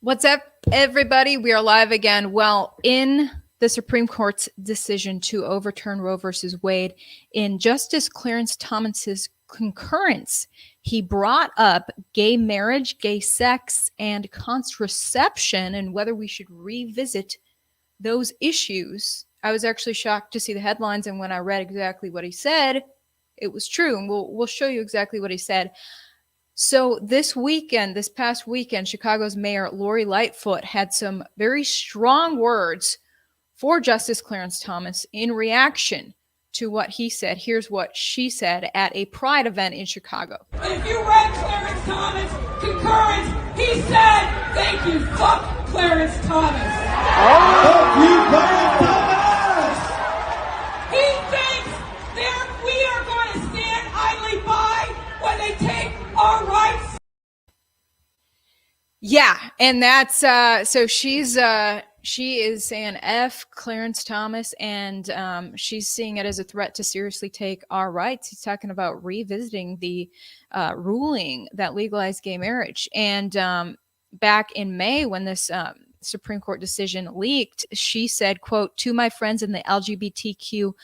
What's up, everybody? We are live again. Well, in the Supreme Court's decision to overturn Roe versus Wade, in Justice Clarence Thomas's concurrence, he brought up gay marriage, gay sex, and contraception, and whether we should revisit those issues. I was actually shocked to see the headlines, and when I read exactly what he said, it was true. And we'll show you exactly what he said. So this past weekend, Chicago's Mayor Lori Lightfoot had some very strong words for Justice Clarence Thomas in reaction to what he said. Here's what she said at a Pride event in Chicago. If you read Clarence Thomas' concurrence, he said, "Thank you, fuck Clarence Thomas." Fuck you, Clarence Thomas! He thinks that we are going to stand idly by when they take our rights. Yeah, and that's so she is saying F Clarence Thomas, and she's seeing it as a threat to seriously take our rights. He's talking about revisiting the ruling that legalized gay marriage. And back in May, when this Supreme Court decision leaked, she said, quote, "To my friends in the LGBTQ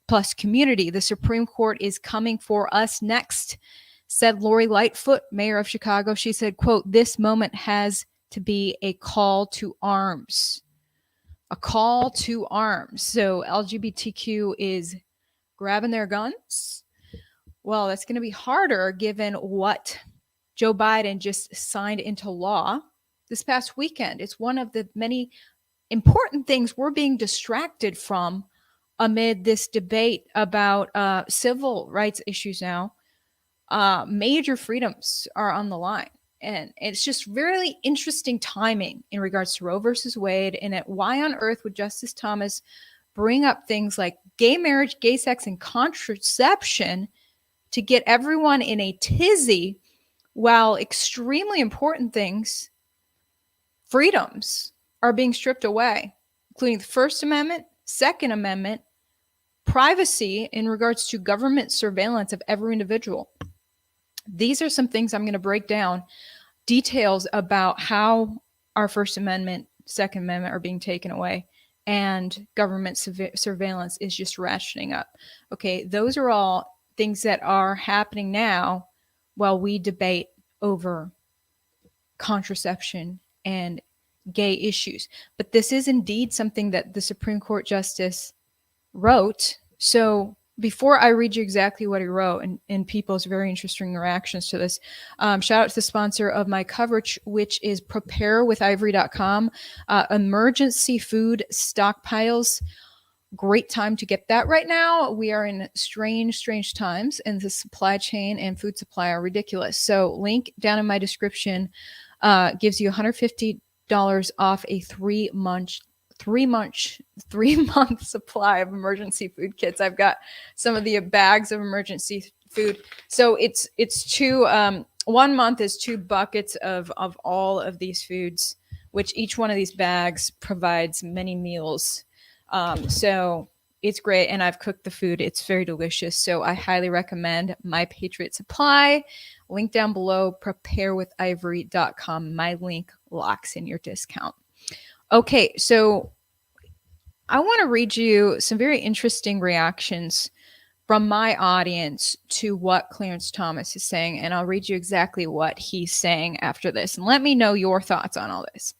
plus community, the Supreme Court is coming for us next," said Lori Lightfoot, mayor of Chicago. She said, quote, "This moment has to be a call to arms." A call to arms. So LGBTQ is grabbing their guns. Well, that's going to be harder given what Joe Biden just signed into law this past weekend. It's one of the many important things we're being distracted from amid this debate about civil rights issues now. Major freedoms are on the line. And it's just really interesting timing in regards to Roe versus Wade, and at why on earth would Justice Thomas bring up things like gay marriage, gay sex, and contraception to get everyone in a tizzy, while extremely important things, freedoms, are being stripped away, including the First Amendment, Second Amendment, privacy in regards to government surveillance of every individual. These are some things I'm going to break down, details about how our First Amendment, Second Amendment are being taken away, and government surveillance is just ratcheting up. Okay, those are all things that are happening now while we debate over contraception and gay issues. But this is indeed something that the Supreme Court Justice wrote. So before I read you exactly what he wrote and people's very interesting reactions to this, shout out to the sponsor of my coverage, which is preparewithivory.com. Emergency food stockpiles. Great time to get that right now. We are in strange times, and the supply chain and food supply are ridiculous. So link down in my description gives you $150 off a 3-month supply of emergency food kits. I've got some of the bags of emergency food. So it's 1 month is 2 buckets of all of these foods, which each one of these bags provides many meals. So it's great. And I've cooked the food. It's very delicious. So I highly recommend My Patriot Supply. Link down below, preparewithivory.com. My link locks in your discount. Okay, so I want to read you some very interesting reactions from my audience to what Clarence Thomas is saying, and I'll read you exactly what he's saying after this, and let me know your thoughts on all this.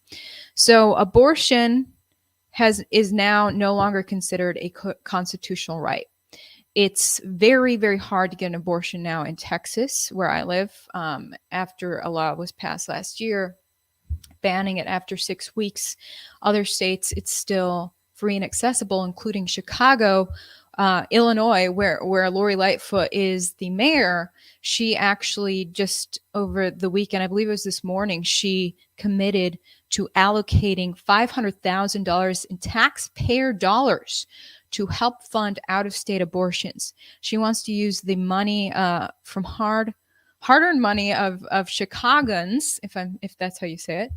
So abortion is now no longer considered a constitutional right. It's very, very hard to get an abortion now in Texas, where I live, after a law was passed last year banning it after 6 weeks. Other states, it's still free and accessible, including Chicago, Illinois, where Lori Lightfoot is the mayor. She actually just over the weekend, I believe it was this morning, she committed to allocating $500,000 in taxpayer dollars to help fund out-of-state abortions. She wants to use the money from hard-earned money of Chicagoans, if that's how you say it,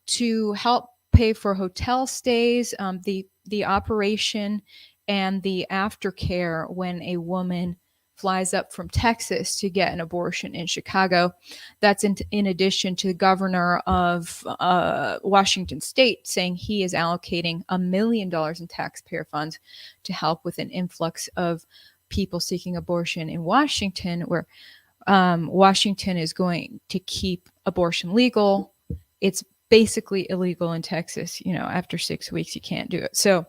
to help pay for hotel stays, the operation, and the aftercare when a woman flies up from Texas to get an abortion in Chicago. That's in addition to the governor of Washington State saying he is allocating $1 million in taxpayer funds to help with an influx of people seeking abortion in Washington, where Washington is going to keep abortion legal. It's basically illegal in Texas. After 6 weeks, you can't do it. So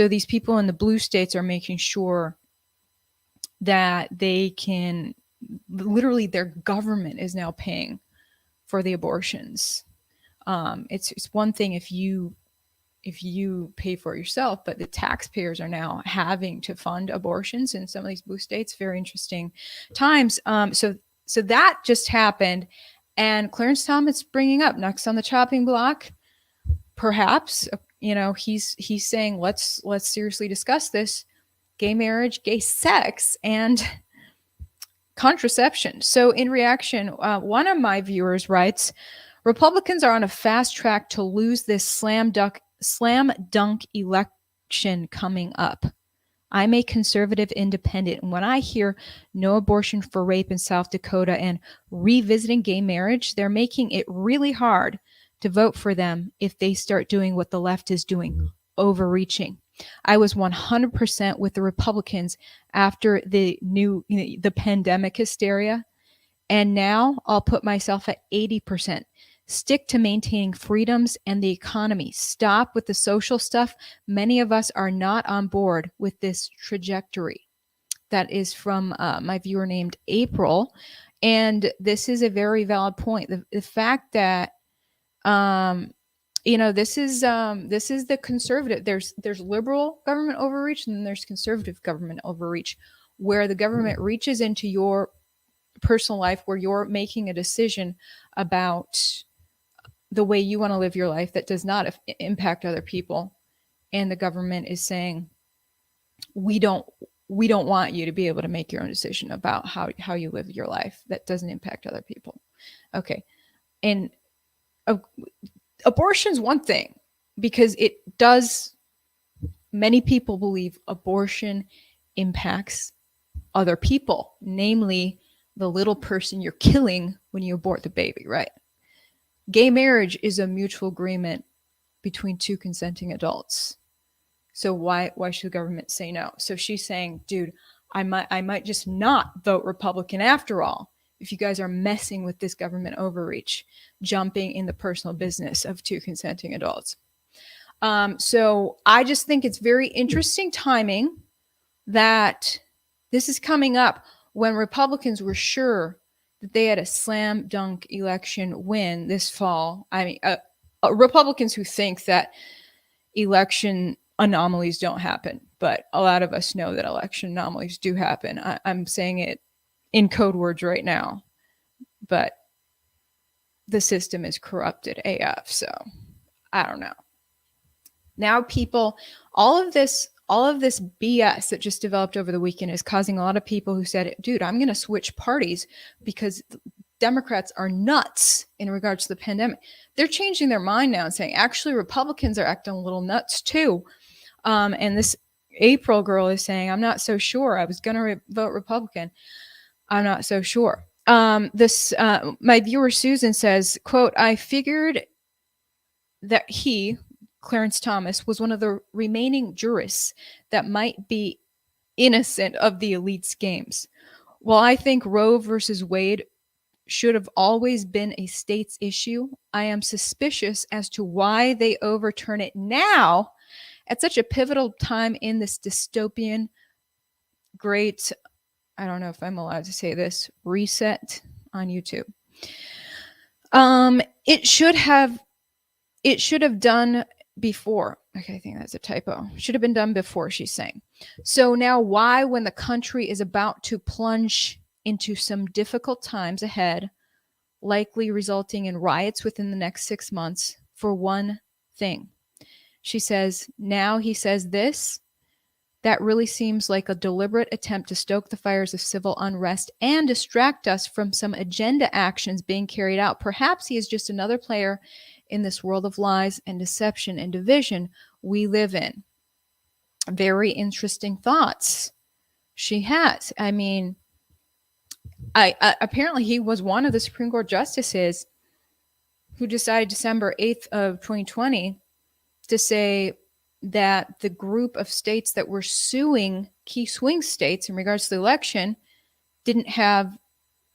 these people in the blue states are making sure that they can, literally their government is now paying for the abortions. It's one thing if you pay for it yourself, but the taxpayers are now having to fund abortions in some of these blue states. Very interesting times. So that just happened, and Clarence Thomas bringing up next on the chopping block. Perhaps he's saying let's seriously discuss this: gay marriage, gay sex, and contraception. So in reaction, one of my viewers writes, Republicans are on a fast track to lose this slam dunk election coming up. I'm a conservative independent, and when I hear no abortion for rape in South Dakota and revisiting gay marriage, they're making it really hard to vote for them if they start doing what the left is doing, overreaching. I was 100% with the Republicans after the pandemic hysteria, and now I'll put myself at 80%. Stick to maintaining freedoms and the economy. Stop with the social stuff. Many of us are not on board with this trajectory. That is from my viewer named April. And this is a very valid point. The fact that, this is the conservative. There's liberal government overreach, and then there's conservative government overreach, where the government reaches into your personal life, where you're making a decision about the way you want to live your life that does not impact other people, and the government is saying, we don't want you to be able to make your own decision about how you live your life that doesn't impact other people. Okay. And abortion's one thing, because many people believe abortion impacts other people, namely the little person you're killing when you abort the baby, right? Gay marriage is a mutual agreement between two consenting adults. So why should the government say no? So she's saying, dude, I might just not vote Republican after all, if you guys are messing with this government overreach, jumping in the personal business of two consenting adults. So I just think it's very interesting timing that this is coming up when Republicans were sure that they had a slam dunk election win this fall. I mean, Republicans who think that election anomalies don't happen, but a lot of us know that election anomalies do happen. I'm saying it in code words right now, but the system is corrupted AF. So I don't know. Now people, all of this BS that just developed over the weekend is causing a lot of people who said, dude, I'm going to switch parties because Democrats are nuts in regards to the pandemic. They're changing their mind now and saying, actually, Republicans are acting a little nuts too. And this April girl is saying, I'm not so sure. I was going to vote Republican. I'm not so sure. My viewer Susan says, quote, I figured that Clarence Thomas, was one of the remaining jurists that might be innocent of the elite's games. While I think Roe versus Wade should have always been a state's issue, I am suspicious as to why they overturn it now at such a pivotal time in this dystopian great, I don't know if I'm allowed to say this, reset on YouTube. It should have done before. Okay, I think that's a typo. Should have been done before, she's saying. So now why, when the country is about to plunge into some difficult times ahead, likely resulting in riots within the next 6 months, for one thing? She says, now he says this, that really seems like a deliberate attempt to stoke the fires of civil unrest and distract us from some agenda actions being carried out. Perhaps he is just another player in this world of lies and deception and division we live in. Very interesting thoughts She has. I mean, apparently he was one of the Supreme Court justices who decided December 8th of 2020 to say that the group of states that were suing key swing states in regards to the election didn't have,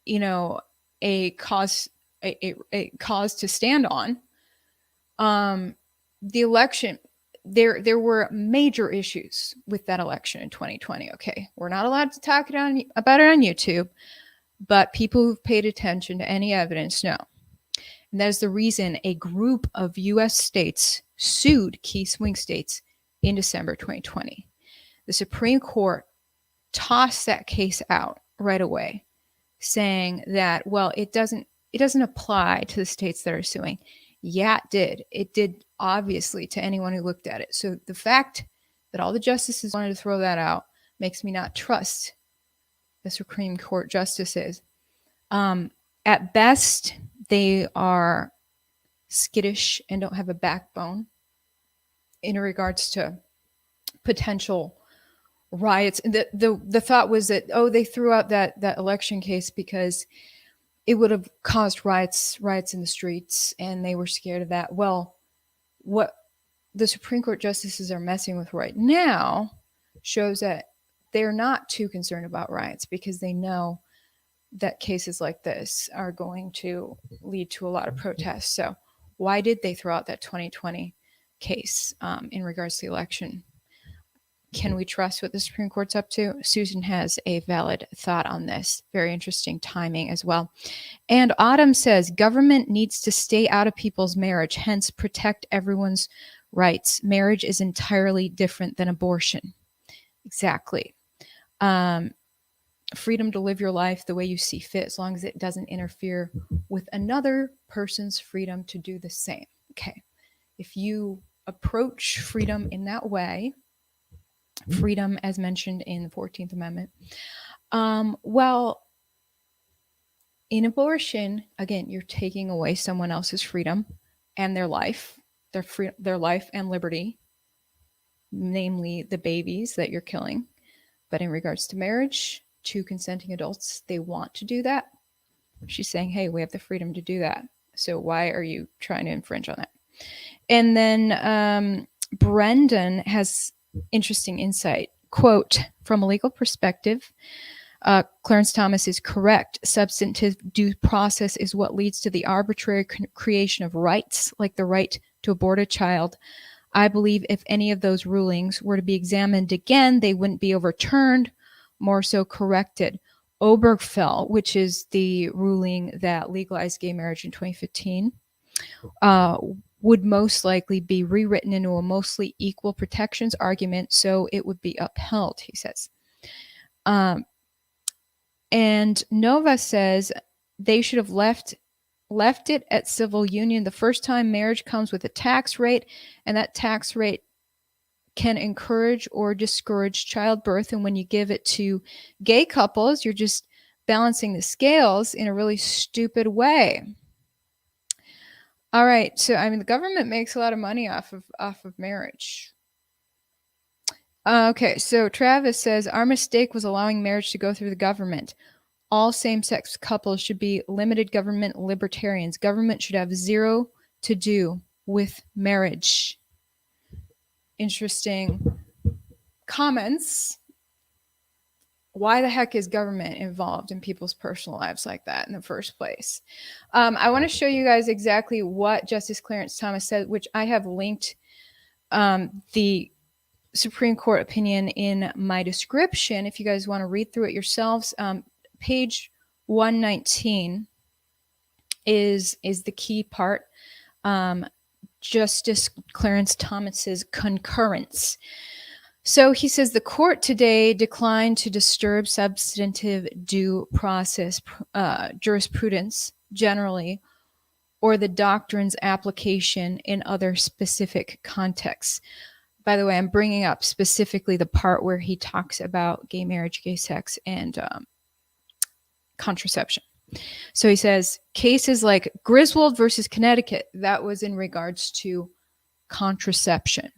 you know, a cause to stand on. The election, there were major issues with that election in 2020. Okay, we're not allowed to talk about it on YouTube, but people who've paid attention to any evidence know. And that is the reason a group of U.S. states sued key swing states in December 2020. The Supreme Court tossed that case out right away, saying that, well, it doesn't apply to the states that are suing. Yeah, it did. It did, obviously, to anyone who looked at it. So the fact that all the justices wanted to throw that out makes me not trust the Supreme Court justices. At best, they are skittish and don't have a backbone in regards to potential riots. The thought was that, oh, they threw out that election case because it would have caused riots in the streets, and they were scared of that. Well, what the Supreme Court justices are messing with right now shows that they're not too concerned about riots, because they know that cases like this are going to lead to a lot of protests. So why did they throw out that 2020 case in regards to the election? Can we trust what the Supreme Court's up to? Susan has a valid thought on this. Very interesting timing as well. And Autumn says, government needs to stay out of people's marriage, hence protect everyone's rights. Marriage is entirely different than abortion. Exactly. Freedom to live your life the way you see fit, as long as it doesn't interfere with another person's freedom to do the same. Okay. If you approach freedom in that way, freedom as mentioned in the 14th Amendment, well, in abortion, again, you're taking away someone else's freedom and their life, their life and liberty, namely the babies that you're killing. But in regards to marriage, two consenting adults, they want to do that. She's saying, hey, we have the freedom to do that. So why are you trying to infringe on that? And then Brendan has interesting insight. Quote, from a legal perspective, Clarence Thomas is correct. Substantive due process is what leads to the arbitrary creation of rights, like the right to abort a child. I believe if any of those rulings were to be examined again, they wouldn't be overturned, more so corrected. Obergefell, which is the ruling that legalized gay marriage in 2015, would most likely be rewritten into a mostly equal protections argument, so it would be upheld, he says. And Nova says they should have left it at civil union. The first time marriage comes with a tax rate, and that tax rate can encourage or discourage childbirth. And when you give it to gay couples, you're just balancing the scales in a really stupid way. All right. So, I mean, the government makes a lot of money off of marriage. Okay. So Travis says, our mistake was allowing marriage to go through the government. All same-sex couples should be limited government libertarians. Government should have zero to do with marriage. Interesting comments. Why the heck is government involved in people's personal lives like that in the first place? I want to show you guys exactly what Justice Clarence Thomas said, which I have linked the Supreme Court opinion in my description if you guys want to read through it yourselves. Page 119 is the key part. Justice Clarence Thomas's concurrence. So he says the court today declined to disturb substantive due process jurisprudence generally, or the doctrine's application in other specific contexts. By the way, I'm bringing up specifically the part where he talks about gay marriage, gay sex, and contraception. So he says cases like Griswold versus Connecticut, that was in regards to contraception.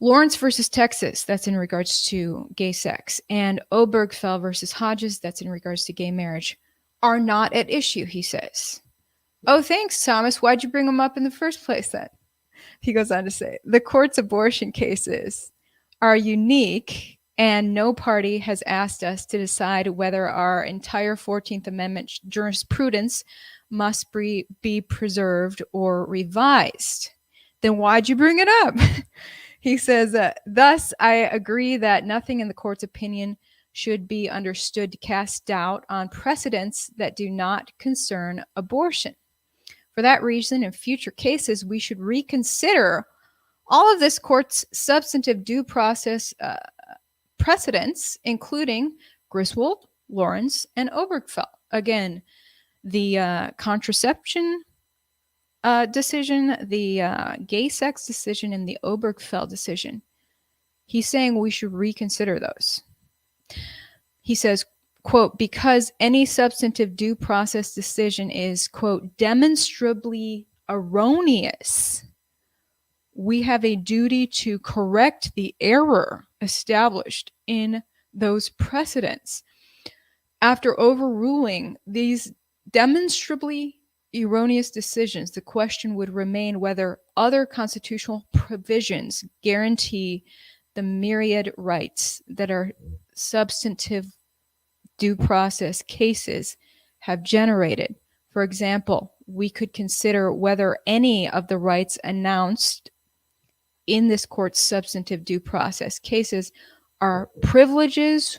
Lawrence versus Texas, that's in regards to gay sex, and Obergefell versus Hodges, that's in regards to gay marriage, are not at issue, he says. Oh, thanks, Thomas. Why'd you bring them up in the first place then? He goes on to say, the court's abortion cases are unique, and no party has asked us to decide whether our entire 14th Amendment jurisprudence must be preserved or revised. Then why'd you bring it up? He says, thus, I agree that nothing in the court's opinion should be understood to cast doubt on precedents that do not concern abortion. For that reason, in future cases, we should reconsider all of this court's substantive due process precedents, including Griswold, Lawrence, and Obergefell. Again, the contraception decision, the gay sex decision, and the Obergefell decision. He's saying we should reconsider those. He says, quote, because any substantive due process decision is, quote, demonstrably erroneous, we have a duty to correct the error established in those precedents. After overruling these demonstrably erroneous decisions, the question would remain whether other constitutional provisions guarantee the myriad rights that our substantive due process cases have generated. For example, we could consider whether any of the rights announced in this court's substantive due process cases are privileges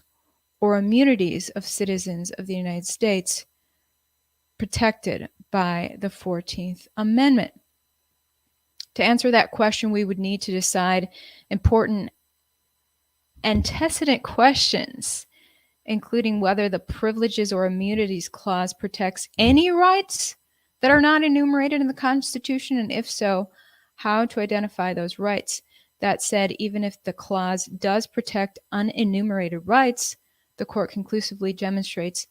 or immunities of citizens of the United States protected by the 14th Amendment. To answer that question, we would need to decide important antecedent questions, including whether the privileges or immunities clause protects any rights that are not enumerated in the Constitution, and if so, how to identify those rights. That said, even if the clause does protect unenumerated rights, the court conclusively demonstrates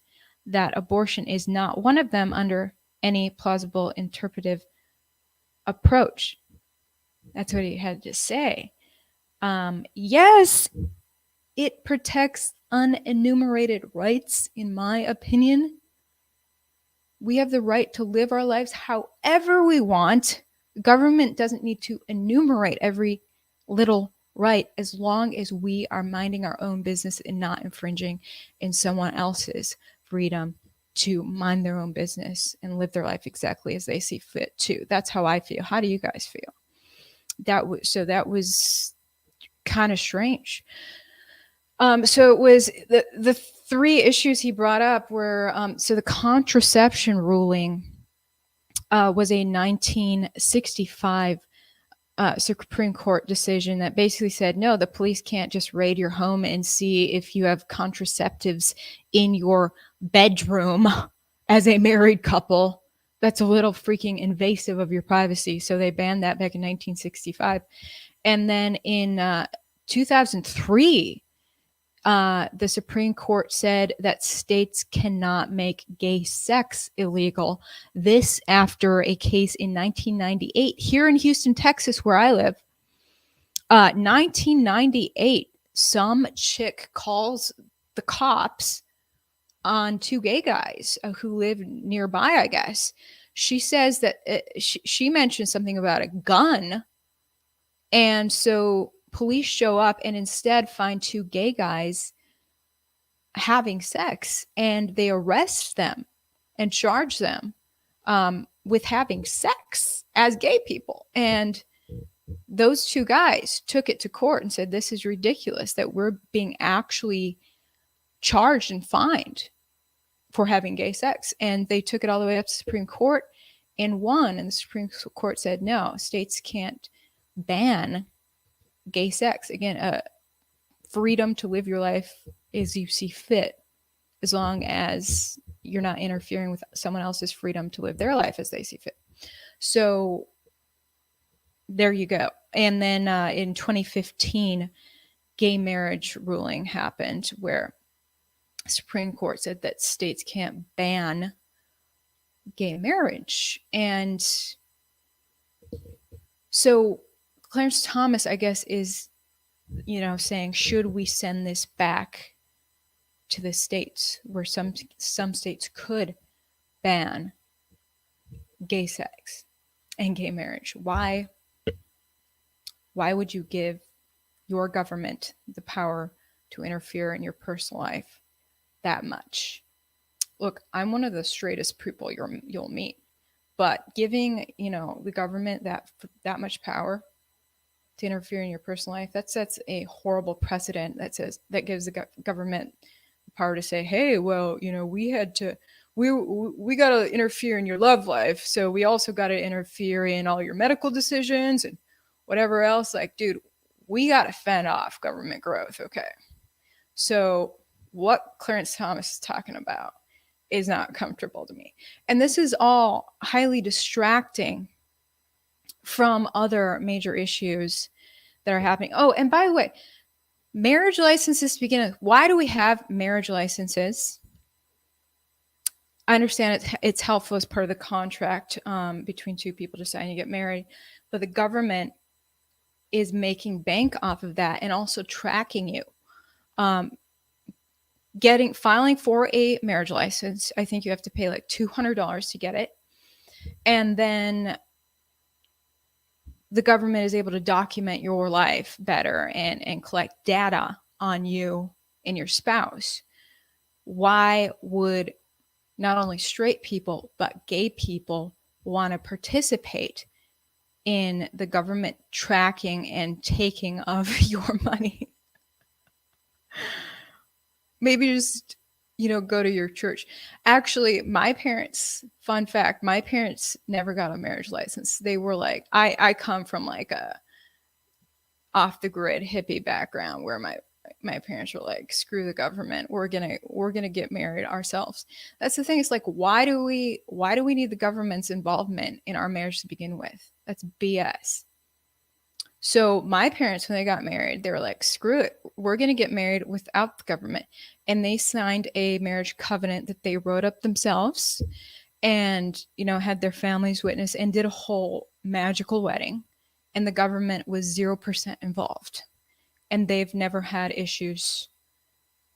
that abortion is not one of them under any plausible interpretive approach. That's what he had to say. Yes, it protects unenumerated rights, in my opinion. We have the right to live our lives however we want. Government doesn't need to enumerate every little right as long as we are minding our own business and not infringing in someone else's freedom to mind their own business and live their life exactly as they see fit too. That's how I feel. How do you guys feel? That was kind of strange. So it was the three issues he brought up were so the contraception ruling was a 1965 Supreme Court decision that basically said, no, the police can't just raid your home and see if you have contraceptives in your bedroom as a married couple. That's a little freaking invasive of your privacy. So they banned that back in 1965. And then in 2003, the Supreme Court said that states cannot make gay sex illegal. This after a case in 1998 here in Houston, Texas, where I live. 1998, some chick calls the cops on two gay guys who live nearby, I guess. She says that she mentioned something about a gun. And so police show up and instead find two gay guys having sex, and they arrest them and charge them with having sex as gay people. And those two guys took it to court and said, this is ridiculous that we're being actually charged and fined for having gay sex. And they took it all the way up to the Supreme Court and won. And the Supreme Court said, no, states can't ban gay sex. Again, freedom to live your life as you see fit, as long as you're not interfering with someone else's freedom to live their life as they see fit. So there you go. And then in 2015, gay marriage ruling happened where Supreme Court said that states can't ban gay marriage. And so Clarence Thomas, I guess, is saying, should we send this back to the states where some states could ban gay sex and gay marriage? Why would you give your government the power to interfere in your personal life that much? Look, I'm one of the straightest people you'll meet, but giving the government that much power to interfere in your personal life, that sets a horrible precedent that gives the government the power to say, hey, well, we had to we got to interfere in your love life, so we also got to interfere in all your medical decisions and whatever else. Like, dude, we got to fend off government growth. Okay. So what Clarence Thomas is talking about is not comfortable to me. And this is all highly distracting from other major issues that are happening. Oh, and by the way, marriage licenses to begin with. Why do we have marriage licenses? I understand it's helpful as part of the contract between two people deciding to get married, but the government is making bank off of that and also tracking you. Filing for a marriage license, I think you have to pay like $200 to get it. And then the government is able to document your life better and collect data on you and your spouse. Why would not only straight people, but gay people want to participate in the government tracking and taking of your money? Maybe just, go to your church. Actually, fun fact, my parents never got a marriage license. They were like, I come from like a off the grid hippie background where my parents were like, screw the government. We're gonna get married ourselves. That's the thing. It's like, why do we need the government's involvement in our marriage to begin with? That's BS. So my parents, when they got married, they were like, screw it. We're going to get married without the government. And they signed a marriage covenant that they wrote up themselves and, had their families witness and did a whole magical wedding. And the government was 0% involved. And they've never had issues.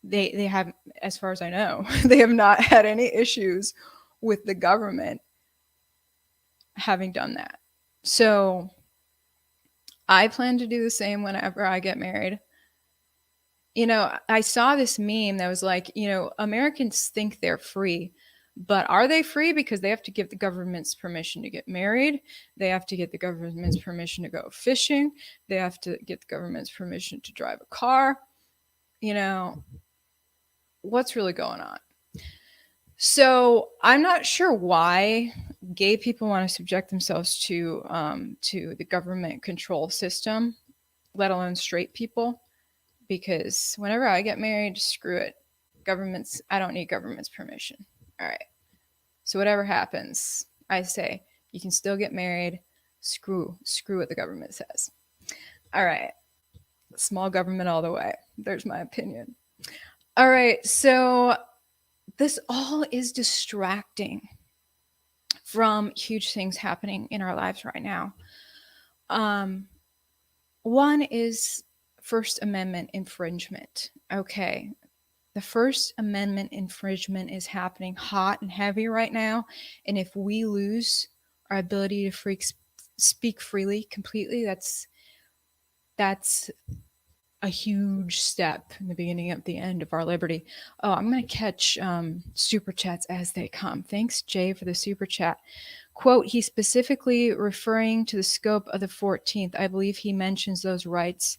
They have, as far as I know, they have not had any issues with the government having done that. So I plan to do the same whenever I get married. I saw this meme that was like, Americans think they're free, but are they free? Because they have to give the government's permission to get married. They have to get the government's permission to go fishing. They have to get the government's permission to drive a car. What's really going on? So I'm not sure why gay people want to subject themselves to the government control system, let alone straight people. Because whenever I get married, screw it. I don't need government's permission. All right. So whatever happens, I say you can still get married. Screw what the government says. All right. Small government all the way. There's my opinion. All right. So this all is distracting from huge things happening in our lives right now. One is First Amendment infringement. Okay. The First Amendment infringement is happening hot and heavy right now. And if we lose our ability to speak freely completely, that's a huge step in the beginning of the end of our liberty. Oh, I'm going to catch super chats as they come. Thanks, Jay, for the super chat. Quote, he's specifically referring to the scope of the 14th. I believe he mentions those rights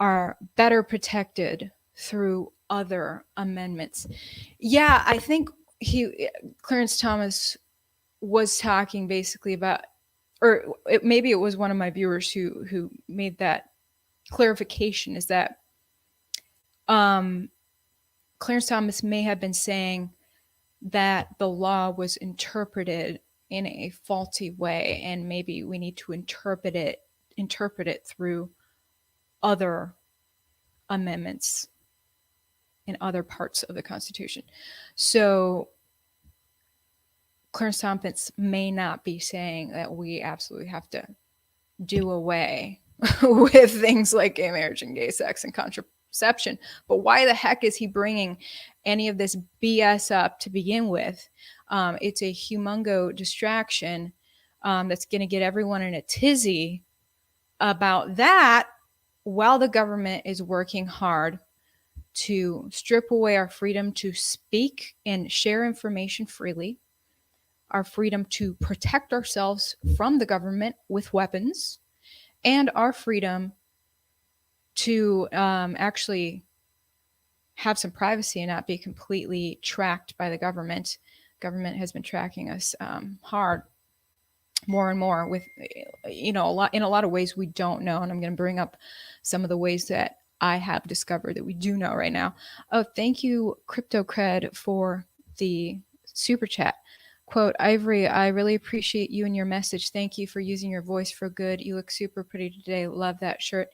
are better protected through other amendments. Yeah, I think Clarence Thomas was talking basically about, or maybe it was one of my viewers who made that clarification, is that Clarence Thomas may have been saying that the law was interpreted in a faulty way, and maybe we need to interpret it through other amendments in other parts of the Constitution. So Clarence Thomas may not be saying that we absolutely have to do away with things like gay marriage and gay sex and contraception. But why the heck is he bringing any of this BS up to begin with? It's a humongo distraction that's going to get everyone in a tizzy about that, while the government is working hard to strip away our freedom to speak and share information freely, our freedom to protect ourselves from the government with weapons, and our freedom to actually have some privacy and not be completely tracked by the government. Government has been tracking us hard, more and more, with a lot of ways we don't know, and I'm going to bring up some of the ways that I have discovered that we do know right now. Oh, thank you, Crypto Cred, for the super chat. Quote, Ivory, I really appreciate you and your message. Thank you for using your voice for good. You look super pretty today. Love that shirt.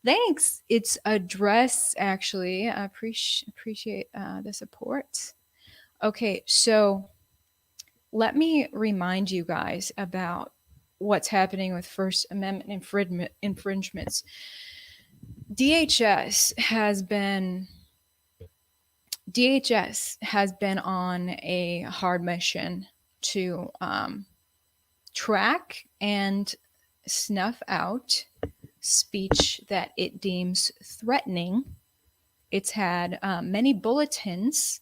Thanks. It's a dress, actually. I appreciate the support. Okay, so let me remind you guys about what's happening with First Amendment infringements. DHS has been on a hard mission to track and snuff out speech that it deems threatening. It's had many bulletins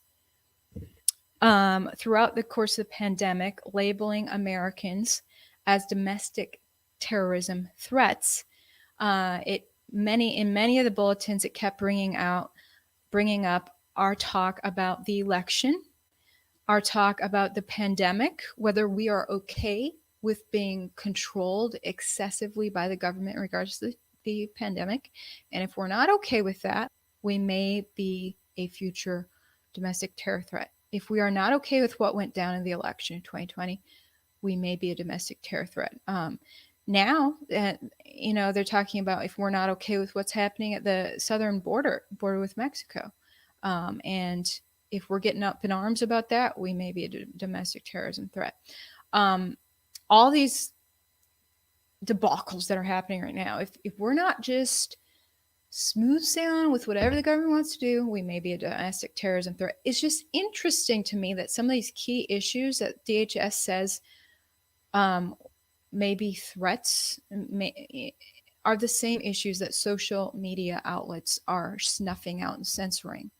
throughout the course of the pandemic labeling Americans as domestic terrorism threats. In many of the bulletins, it kept bringing up our talk about the election, our talk about the pandemic, whether we are okay with being controlled excessively by the government in regards to the pandemic. And if we're not okay with that, we may be a future domestic terror threat. If we are not okay with what went down in the election in 2020, we may be a domestic terror threat. Now, they're talking about if we're not okay with what's happening at the southern border with Mexico. And if we're getting up in arms about that, we may be a domestic terrorism threat. All these debacles that are happening right now, if we're not just smooth sailing with whatever the government wants to do, we may be a domestic terrorism threat. It's just interesting to me that some of these key issues that DHS says may be threats are the same issues that social media outlets are snuffing out and censoring.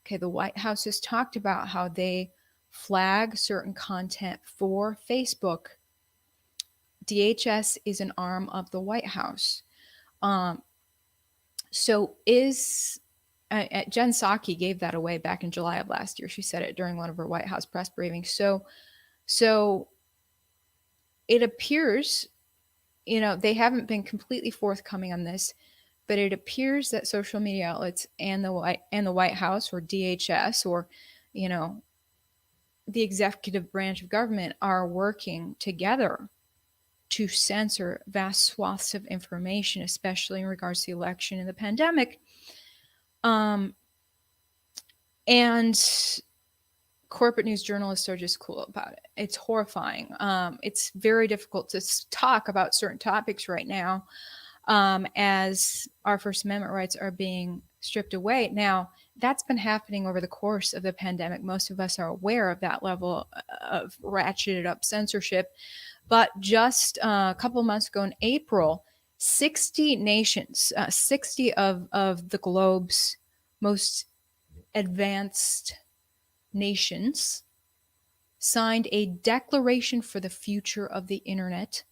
Okay, the White House has talked about how they flag certain content for Facebook. DHS is an arm of the White House. So Jen Psaki gave that away back in July of last year. She said it during one of her White House press briefings. So it appears, they haven't been completely forthcoming on this, but it appears that social media outlets and the White House, or DHS, or the executive branch of government, are working together to censor vast swaths of information, especially in regards to the election and the pandemic. And corporate news journalists are just cool about it. It's horrifying. It's very difficult to talk about certain topics right now as our First Amendment rights are being stripped away. Now, that's been happening over the course of the pandemic. Most of us are aware of that level of ratcheted up censorship. But just a couple of months ago in April, 60 nations, 60 of the globe's most advanced nations signed a declaration for the future of the internet.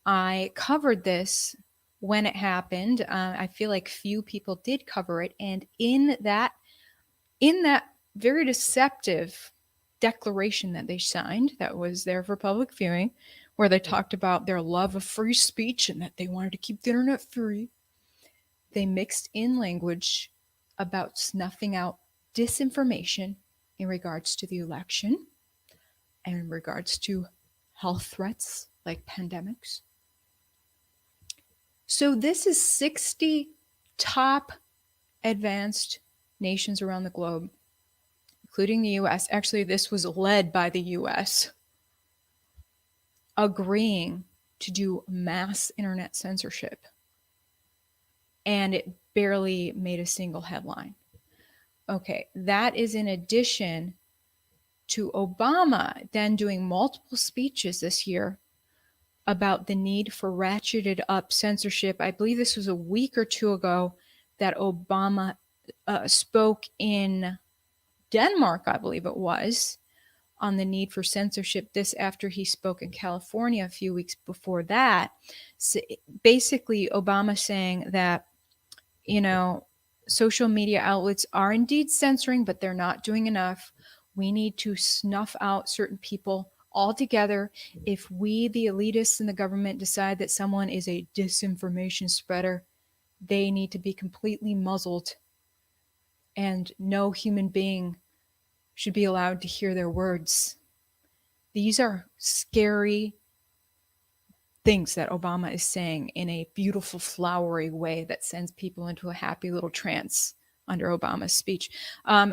I covered this when it happened. I feel like few people did cover it. And in that very deceptive declaration that they signed, that was there for public viewing, where they talked about their love of free speech and that they wanted to keep the internet free, they mixed in language about snuffing out disinformation in regards to the election and in regards to health threats like pandemics. So this is 60 top advanced nations around the globe, including the US. Actually, this was led by the US, agreeing to do mass internet censorship and it barely made a single headline. Okay, that is in addition to Obama then doing multiple speeches this year about the need for ratcheted up censorship. I believe this was a week or two ago that Obama spoke in Denmark, I believe it was, on the need for censorship. This after he spoke in California a few weeks before that. So basically, Obama saying that, social media outlets are indeed censoring, but they're not doing enough. We need to snuff out certain people altogether. If we, the elitists in the government, decide that someone is a disinformation spreader, they need to be completely muzzled, and no human being should be allowed to hear their words. These are scary things that Obama is saying in a beautiful, flowery way that sends people into a happy little trance under Obama's speech.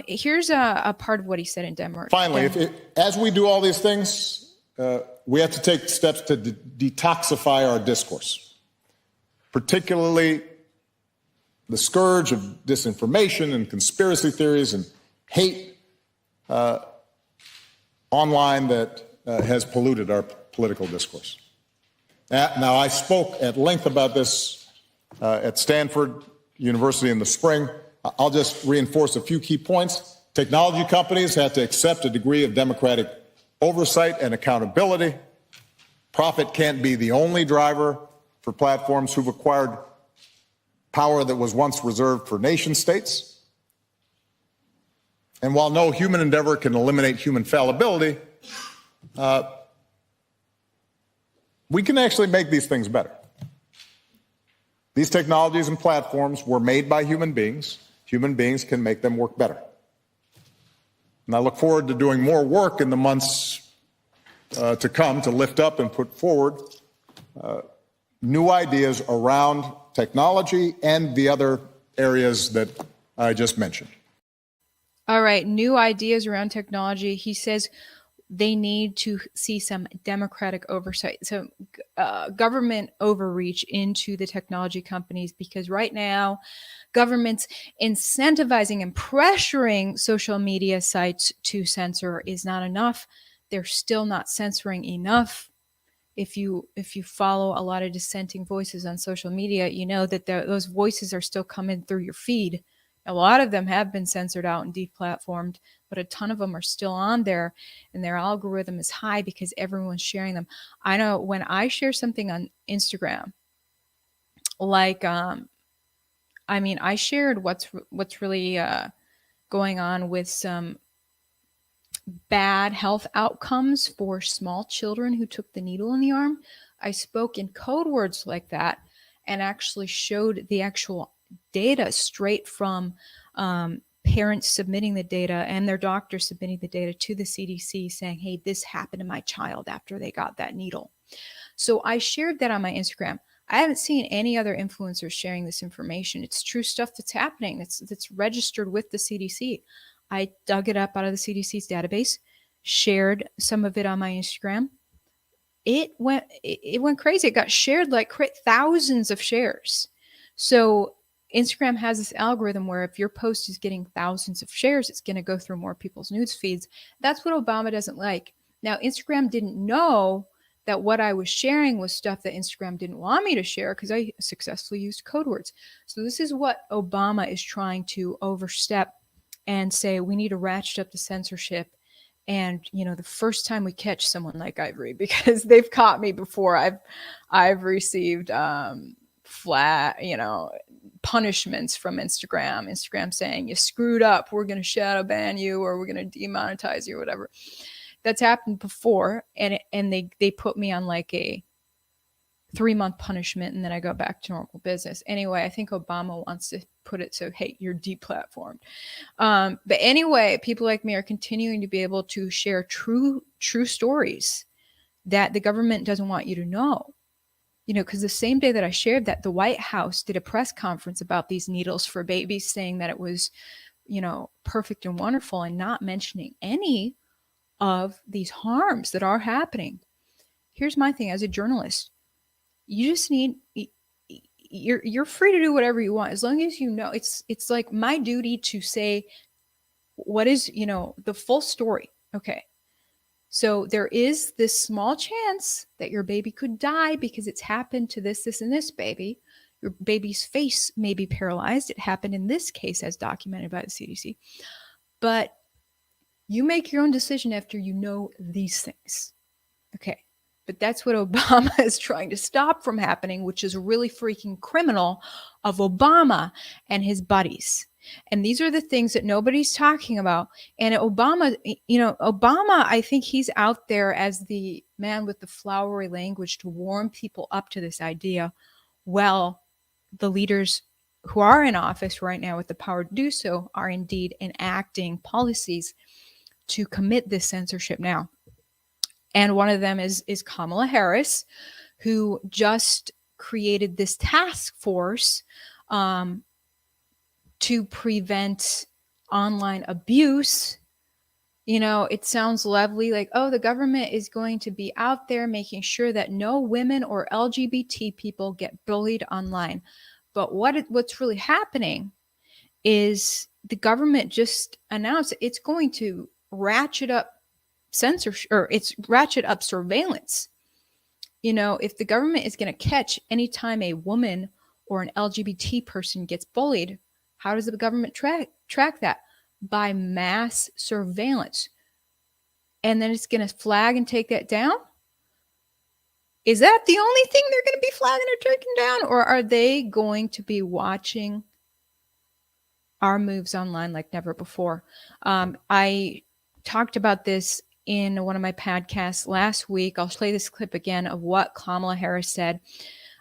Here's a part of what he said in Denmark. Finally, as we do all these things, we have to take steps to detoxify our discourse, particularly the scourge of disinformation and conspiracy theories and hate online that has polluted our political discourse. Now, I spoke at length about this at Stanford University in the spring. I'll just reinforce a few key points. Technology companies have to accept a degree of democratic oversight and accountability. Profit can't be the only driver for platforms who've acquired power that was once reserved for nation states. And while no human endeavor can eliminate human fallibility, we can actually make these things better. These technologies and platforms were made by human beings. Human beings can make them work better. And I look forward to doing more work in the months to come to lift up and put forward new ideas around technology and the other areas that I just mentioned. All right, new ideas around technology. He says they need to see some democratic oversight, so government overreach into the technology companies, because right now governments incentivizing and pressuring social media sites to censor is not enough. They're still not censoring enough. If you follow a lot of dissenting voices on social media, you know that those voices are still coming through your feed. A lot of them have been censored out and deplatformed, but a ton of them are still on there, and their algorithm is high because everyone's sharing them. I know when I share something on Instagram, like, I shared what's really going on with some bad health outcomes for small children who took the needle in the arm. I spoke in code words like that and actually showed the actual data straight from parents submitting the data and their doctors submitting the data to the CDC saying, hey, this happened to my child after they got that needle. So I shared that on my Instagram. I haven't seen any other influencers sharing this information. It's true stuff that's happening. That's registered with the CDC. I dug it up out of the CDC's database, shared some of it on my Instagram. It went crazy. It got shared like thousands of shares. So Instagram has this algorithm where if your post is getting thousands of shares, it's going to go through more people's news feeds. That's what Obama doesn't like. Now, Instagram didn't know that what I was sharing was stuff that Instagram didn't want me to share because I successfully used code words. So this is what Obama is trying to overstep and say we need to ratchet up the censorship. And, the first time we catch someone like Ivory, because they've caught me before, I've received flat, punishments from Instagram saying you screwed up, we're going to shadow ban you, or we're going to demonetize you, or whatever. That's happened before, and they put me on like a 3-month punishment, and then I go back to normal business. Anyway, I think Obama wants to put it so, hey, you're deplatformed. But anyway, people like me are continuing to be able to share true stories that the government doesn't want you to know. Because the same day that I shared that, the White House did a press conference about these needles for babies, saying that it was, perfect and wonderful, and not mentioning any of these harms that are happening. Here's my thing as a journalist. You just need, you're free to do whatever you want, as long as you know. It's like my duty to say what is, the full story. Okay. So there is this small chance that your baby could die because it's happened to this, and this baby. Your baby's face may be paralyzed. It happened in this case, as documented by the CDC. But you make your own decision after you know these things. Okay. But that's what Obama is trying to stop from happening, which is really freaking criminal of Obama and his buddies. And these are the things that nobody's talking about. And Obama, I think he's out there as the man with the flowery language to warm people up to this idea. Well, the leaders who are in office right now with the power to do so are indeed enacting policies to commit this censorship now. And one of them is Kamala Harris, who just created this task force to prevent online abuse. It sounds lovely, like, oh, the government is going to be out there making sure that no women or LGBT people get bullied online. But what's really happening is the government just announced it's going to ratchet up censorship, or it's ratchet up surveillance. If the government is going to catch anytime a woman or an LGBT person gets bullied, how does the government track that? By mass surveillance. And then it's going to flag and take that down? Is that the only thing they're going to be flagging or taking down? Or are they going to be watching our moves online like never before? I talked about this in one of my podcasts last week. I'll play this clip again of what Kamala Harris said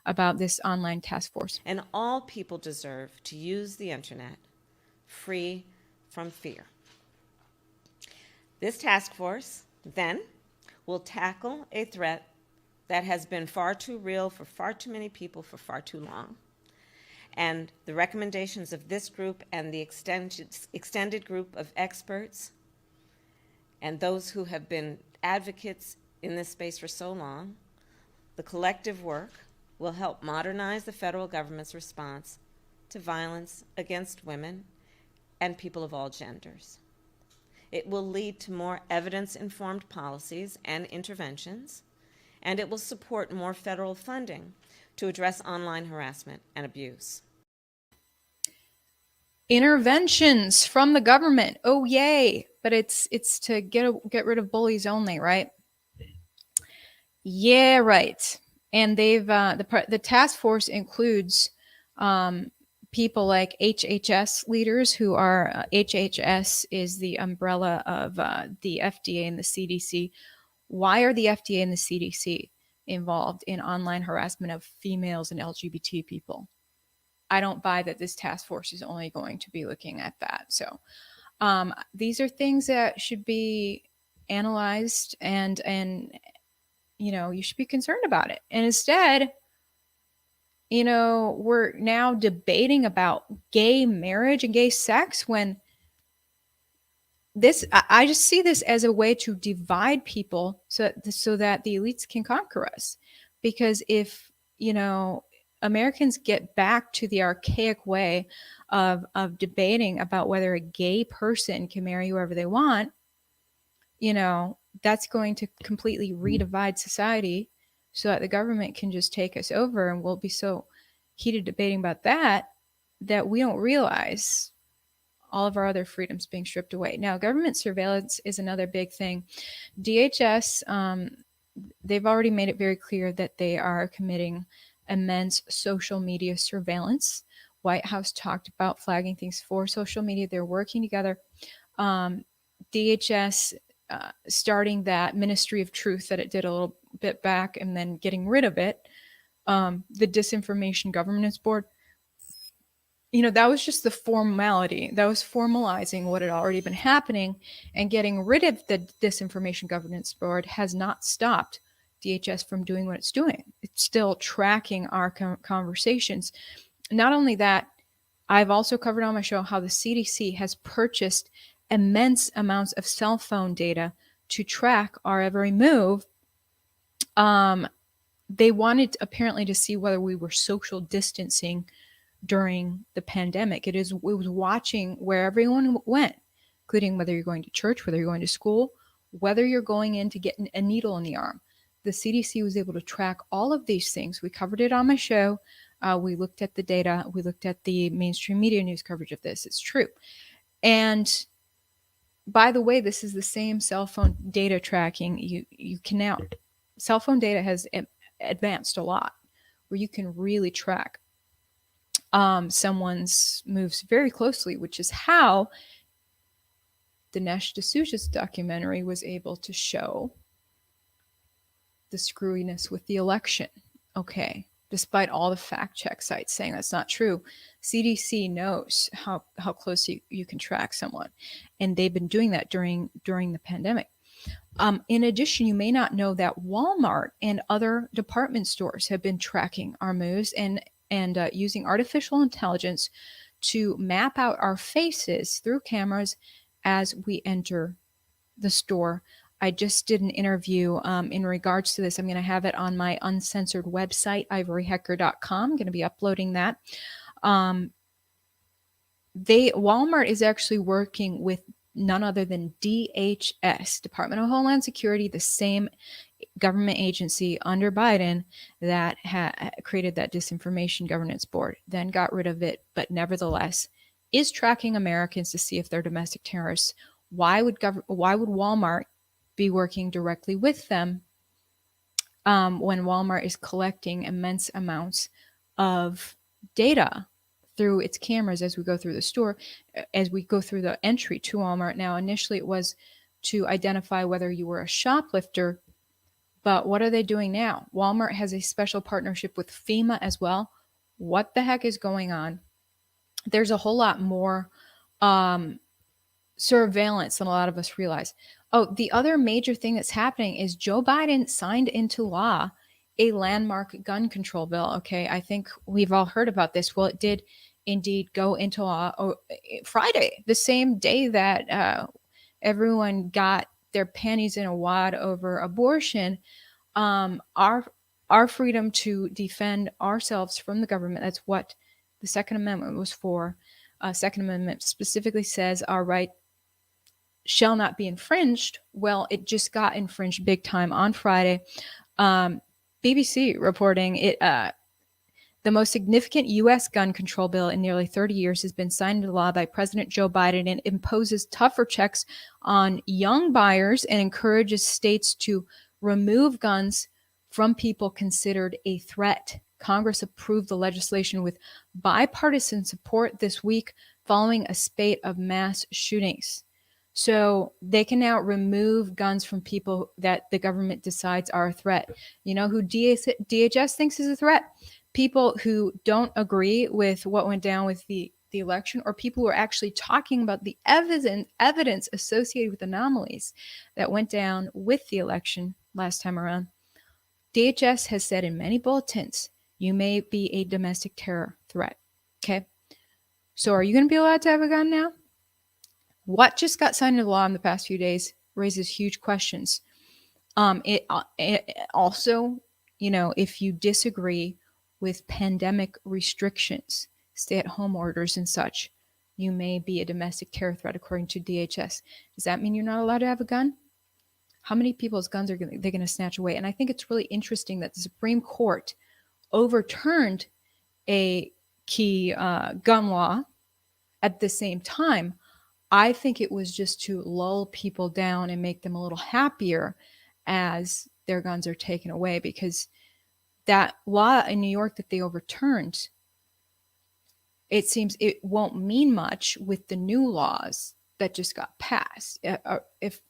about this online task force. And all people deserve to use the internet free from fear. This task force, then, will tackle a threat that has been far too real for far too many people for far too long. And the recommendations of this group and the extended group of experts and those who have been advocates in this space for so long, the collective work will help modernize the federal government's response to violence against women and people of all genders. It will lead to more evidence-informed policies and interventions, and it will support more federal funding to address online harassment and abuse. Interventions from the government. Oh, yay. But it's to get rid of bullies only, right? Yeah, right. And they've the task force includes people like HHS leaders who are HHS is the umbrella of the FDA and the CDC. Why are the FDA and the CDC involved in online harassment of females and LGBT people? I don't buy that this task force is only going to be looking at that. So these are things that should be analyzed, and you should be concerned about it. And instead, we're now debating about gay marriage and gay sex when I just see this as a way to divide people so that the elites can conquer us. Because if, Americans get back to the archaic way of debating about whether a gay person can marry whoever they want, that's going to completely redivide society so that the government can just take us over, and we'll be so heated debating about that we don't realize all of our other freedoms being stripped away. Now, government surveillance is another big thing. DHS, they've already made it very clear that they are committing immense social media surveillance. White House talked about flagging things for social media. They're working together. DHS starting that Ministry of Truth that it did a little bit back and then getting rid of it. The Disinformation Governance Board. That was just the formality. That was formalizing what had already been happening, and getting rid of the Disinformation Governance Board has not stopped DHS from doing what it's doing. It's still tracking our conversations. Not only that, I've also covered on my show how the CDC has purchased immense amounts of cell phone data to track our every move. they wanted apparently to see whether we were social distancing during the pandemic. It was watching where everyone went, including whether you're going to church, whether you're going to school, whether you're going in to get a needle in the arm. The CDC was able to track all of these things. We covered it on my show. We looked at the data. We looked at the mainstream media news coverage of this. It's true. And by the way, this is the same cell phone data tracking. You can now, cell phone data has advanced a lot, where you can really track someone's moves very closely, which is how the Dinesh D'Souza's documentary was able to show the screwiness with the election. Okay, despite all the fact check sites saying that's not true, CDC knows how close you can track someone, and they've been doing that during the pandemic. In addition, you may not know that Walmart and other department stores have been tracking our moves and using artificial intelligence to map out our faces through cameras as we enter the store. I just did an interview in regards to this. I'm going to have it on my uncensored website, ivoryhecker.com. I'm going to be uploading that. Walmart is actually working with none other than DHS, Department of Homeland Security, the same government agency under Biden that created that disinformation governance board, then got rid of it, but nevertheless is tracking Americans to see if they're domestic terrorists. Why would Walmart be working directly with them when Walmart is collecting immense amounts of data through its cameras as we go through the store, as we go through the entry to Walmart? Now, initially it was to identify whether you were a shoplifter, but what are they doing now? Walmart has a special partnership with FEMA as well. What the heck is going on? There's a whole lot more surveillance than a lot of us realize. Oh, the other major thing that's happening is Joe Biden signed into law a landmark gun control bill. Okay, I think we've all heard about this. Well, it did indeed go into law Friday, the same day that everyone got their panties in a wad over abortion. Our freedom to defend ourselves from the government, that's what the Second Amendment was for. Second Amendment specifically says our right shall not be infringed. Well, it just got infringed big time on Friday. BBC reporting it. The most significant U.S. gun control bill in nearly 30 years has been signed into law by President Joe Biden and imposes tougher checks on young buyers and encourages states to remove guns from people considered a threat. Congress approved the legislation with bipartisan support this week following a spate of mass shootings. So they can now remove guns from people that the government decides are a threat. You know who DHS thinks is a threat? People who don't agree with what went down with the election, or people who are actually talking about the evidence associated with anomalies that went down with the election last time around. DHS has said in many bulletins, you may be a domestic terror threat. Okay. So are you going to be allowed to have a gun now? What just got signed into law in the past few days raises huge questions. It also, if you disagree with pandemic restrictions, stay-at-home orders and such, you may be a domestic terror threat according to DHS. Does that mean you're not allowed to have a gun? How many people's guns are they going to snatch away? And I think it's really interesting that the Supreme Court overturned a key gun law. At the same time, I think it was just to lull people down and make them a little happier as their guns are taken away, because that law in New York that they overturned, it seems it won't mean much with the new laws that just got passed. If,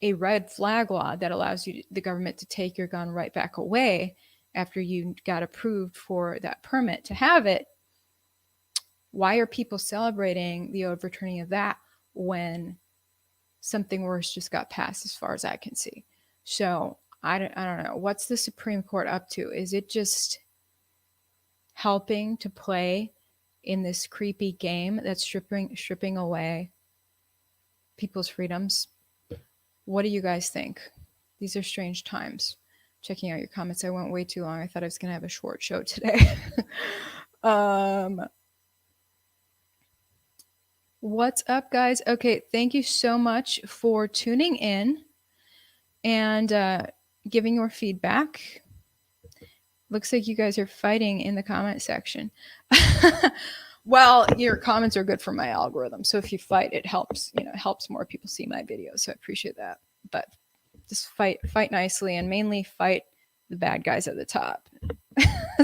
a red flag law that allows the government to take your gun right back away after you got approved for that permit to have it, why are people celebrating the overturning of that when something worse just got passed, as far as I can see? So I don't know. What's the Supreme Court up to? Is it just helping to play in this creepy game that's stripping away people's freedoms? What do you guys think? These are strange times. checking out your comments. I went way too long. I thought I was going to have a short show today. What's up, guys? Okay, thank you so much for tuning in and giving your feedback. Looks like you guys are fighting in the comment section. Well, your comments are good for my algorithm. So if you fight, it helps, it helps more people see my videos. So I appreciate that. But just fight nicely, and mainly fight the bad guys at the top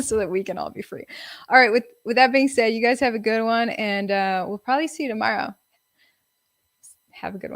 so that we can all be free. All right. With that being said, you guys have a good one, and we'll probably see you tomorrow. Have a good one.